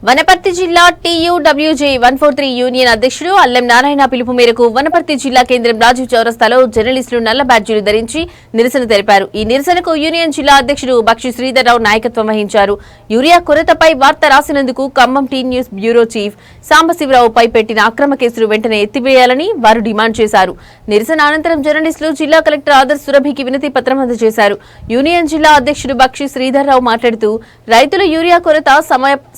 వనపర్తి జిల్లా TUWJ 143 union అధ్యక్షుడు అల్లెం నారాయణ పిలుపు మేరకు వనపర్తి జిల్లా కేంద్రం రాజీవ్ చౌరస్తాలో జర్నలిస్టులు నల్ల బ్యాడ్జీలు ధరించి నిరసన తెలిపారు. ఈ నిరసనకు యూనియన్ జిల్లా అధ్యక్షుడు బక్షి శ్రీధర్రావు నాయకత్వం వహించారు. యూరియా కొరతపై వార్త రాసినందుకు Khammam T news bureau chief సాంబశివరావుపై పెట్టిన అక్రమ కేసులు వెంటనే ఎత్తివేయాలని వారు డిమాండ్ చేశారు. నిరసన అనంతరం జర్నలిస్టులు జిల్లా కలెక్టర్ ఆదర్శ్ సురభికి వినతి పత్రం అందజేశారు. యూనియన్ జిల్లా అధ్యక్షుడు బక్షి శ్రీధర్రావు మాట్లాడుతూ రైతుల యూరియా కొరత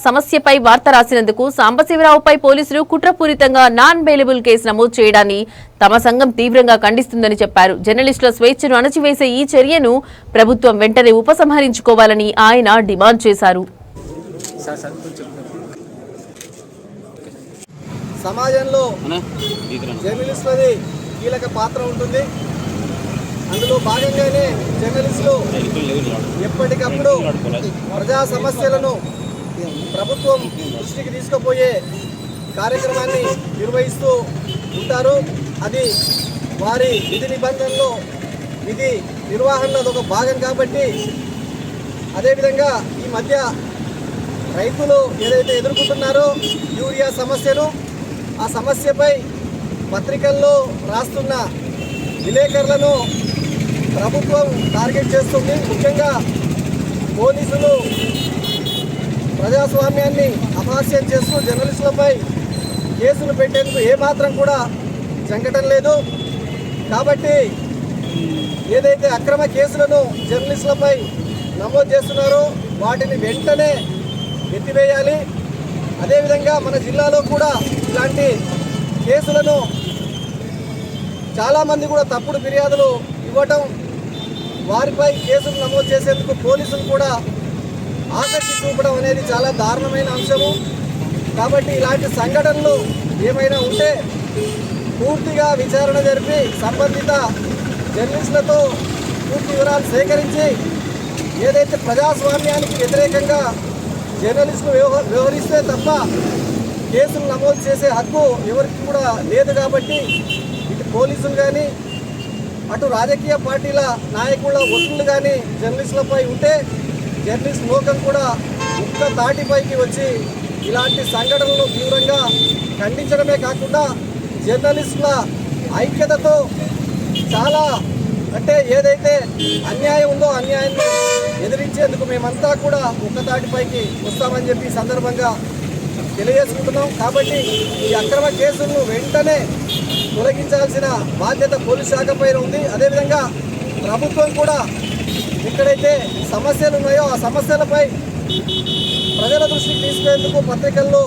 సమస్యపై వార్త రాసినందుకు సాంబశివరావుపై పోలీసులు కుట్రపూరితంగా నాన్ బెయిలబుల్ కేసు నమోదు చేయడాన్ని తమ సంఘం తీవ్రంగా ఖండిస్తుందని చెప్పారు. జర్నలిస్టుల స్వేచ్ఛను అణచివేసే ఈ చర్యను ప్రభుత్వం వెంటనే ఉపసంహరించుకోవాలని ఆయన డిమాండ్ చేశారు. సమాజంలో జర్నలిస్టులది కీలక పాత్ర ఉంటుంది. అందులో భాగంగానే జర్నలిస్టులు ఎప్పటికప్పుడు ప్రజా సమస్యలను ప్రభుత్వం దృష్టికి తీసుకుపోయే కార్యక్రమాన్ని నిర్వహిస్తూ ఉంటారు. అది వారి విధి నిబంధనలో విధి నిర్వహణలో ఒక భాగం కాబట్టి, అదేవిధంగా ఈ మధ్య రైతులు ఏదైతే ఎదుర్కొంటున్నారో యూరియా సమస్యను, ఆ సమస్యపై పత్రికల్లో రాస్తున్న విలేకరులను ప్రభుత్వం టార్గెట్ చేస్తుంది. ముఖ్యంగా పోలీసులు ప్రజాస్వామ్యాన్ని అపహాస్యం చేస్తూ జర్నలిస్టులపై కేసులు పెట్టేందుకు ఏమాత్రం కూడా జంకటం లేదు. కాబట్టి ఏదైతే అక్రమ కేసులను జర్నలిస్టులపై నమోదు చేస్తున్నారో వాటిని వెంటనే ఎత్తివేయాలి. అదేవిధంగా మన జిల్లాలో కూడా ఇలాంటి కేసులను చాలామంది కూడా తప్పుడు ఫిర్యాదులు ఇవ్వటం, వారిపై కేసులు నమోదు చేసేందుకు పోలీసులు కూడా ఆసక్తి చూపడం అనేది చాలా దారుణమైన అంశము. కాబట్టి ఇలాంటి సంఘటనలు ఏమైనా ఉంటే పూర్తిగా విచారణ జరిపి సంబంధిత జర్నలిస్టులతో పూర్తి వివరాలు సేకరించి ఏదైతే ప్రజాస్వామ్యానికి వ్యతిరేకంగా జర్నలిస్టులు వ్యవహరిస్తే తప్ప కేసులు నమోదు చేసే హక్కు ఎవరికి కూడా లేదు. కాబట్టి ఇటు పోలీసులు కానీ అటు రాజకీయ పార్టీల నాయకుల ఒత్తిళ్లు కానీ జర్నలిస్టులపై ఉంటే జర్నలిస్ట్ లోకం కూడా ఒక్క తాటిపైకి వచ్చి ఇలాంటి సంఘటనలను తీవ్రంగా ఖండించడమే కాకుండా జర్నలిస్టుల ఐక్యతతో చాలా ఏదైతే అన్యాయం ఉందో అన్యాయాన్ని ఎదిరించేందుకు మేమంతా కూడా ఒక్క తాటిపైకి వస్తామని చెప్పి సందర్భంగా తెలియజేసుకుంటున్నాం. కాబట్టి ఈ అక్రమ కేసులను వెంటనే తొలగించాల్సిన బాధ్యత పోలీస్ శాఖ పైన ఉంది. అదేవిధంగా ప్రభుత్వం కూడా ఎక్కడైతే సమస్యలు ఉన్నాయో ఆ సమస్యలపై ప్రజల దృష్టికి తీసుకునేందుకు పత్రికల్లో